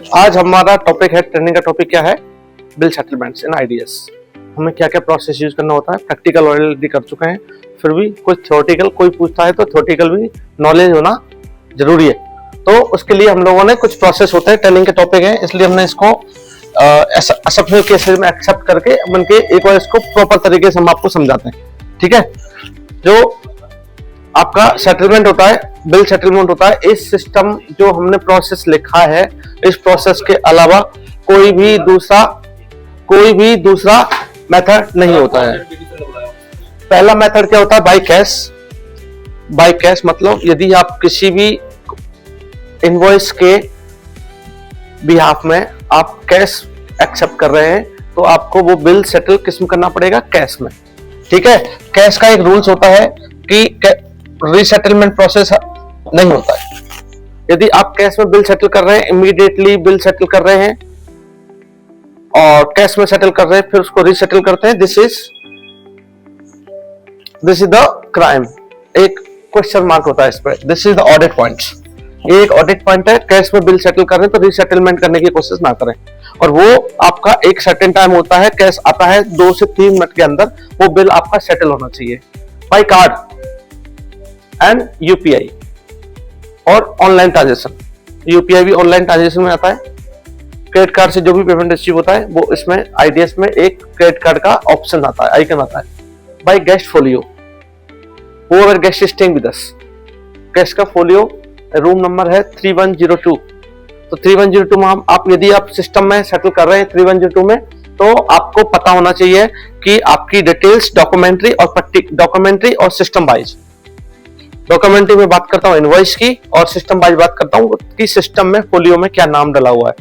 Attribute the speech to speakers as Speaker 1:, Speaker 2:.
Speaker 1: आज हमारा टॉपिक है, ट्रेनिंग का टॉपिक क्या है? Bill settlements in IDs. हमें क्या क्या प्रोसेस यूज करना होता है, प्रैक्टिकल ऑलरेडी कर चुके हैं, फिर भी कुछ थ्योरेटिकल कोई पूछता है तो थ्योरेटिकल भी नॉलेज होना जरूरी है। तो उसके लिए हम लोगों ने कुछ प्रोसेस होते हैं, ट्रेनिंग के टॉपिक है, इसलिए हमने इसको एक्सेप्शनल केसेस में एक्सेप्ट करके बन के एक बार इसको प्रॉपर तरीके से हम आपको समझाते हैं। ठीक है, जो आपका सेटलमेंट होता है, बिल सेटलमेंट होता है, इस सिस्टम जो हमने प्रोसेस लिखा है, इस प्रोसेस के अलावा कोई भी दूसरा मेथड नहीं होता है। पहला मेथड क्या होता है? By cash. बाय कैश मतलब यदि आप किसी भी इनवॉइस के बिहाफ में आप कैश एक्सेप्ट कर रहे हैं तो आपको वो बिल सेटल किस में करना पड़ेगा? कैश में। ठीक है, कैश का एक रूल्स होता है कि रीसेटलमेंट प्रोसेस नहीं होता है। यदि आप कैश में बिल सेटल कर रहे हैं, इमीडिएटली बिल सेटल कर रहे हैं और कैश में सेटल कर रहे हैं, फिर उसको रीसेटल करते हैं, दिस इज द क्राइम। एक क्वेश्चन मार्क होता है इस पर, this is the audit point. ये एक ऑडिट पॉइंट है, कैश में बिल सेटल कर रहे हैं तो रीसेटलमेंट करने की कोशिश ना करें। और वो आपका एक सर्टेन टाइम होता है, कैश आता है 2 से 3 मिनट के अंदर वो बिल आपका सेटल होना चाहिए बाय कार्ड एंड यूपीआई और ऑनलाइन ट्रांजेक्शन। यूपीआई भी ऑनलाइन ट्रांजेक्शन में आता है। क्रेडिट कार्ड से जो भी पेमेंट रिसीव होता है वो इसमें आईडीएस में एक क्रेडिट कार्ड का ऑप्शन आता है, आइकन आता है। By guest folio, whoever guest staying with us, guest का फोलियो रूम नंबर है 3102। तो 3102 में आप यदि आप सिस्टम में सेटल कर रहे हैं 3102 में, तो आपको पता होना चाहिए कि आपकी डिटेल्स डॉक्यूमेंट्री और सिस्टम वाइज। डॉक्यूमेंट्री में बात करता हूँ इनवॉइस की और सिस्टम वाइज बात करता हूँ कि सिस्टम में फोलियो में क्या नाम डला हुआ है।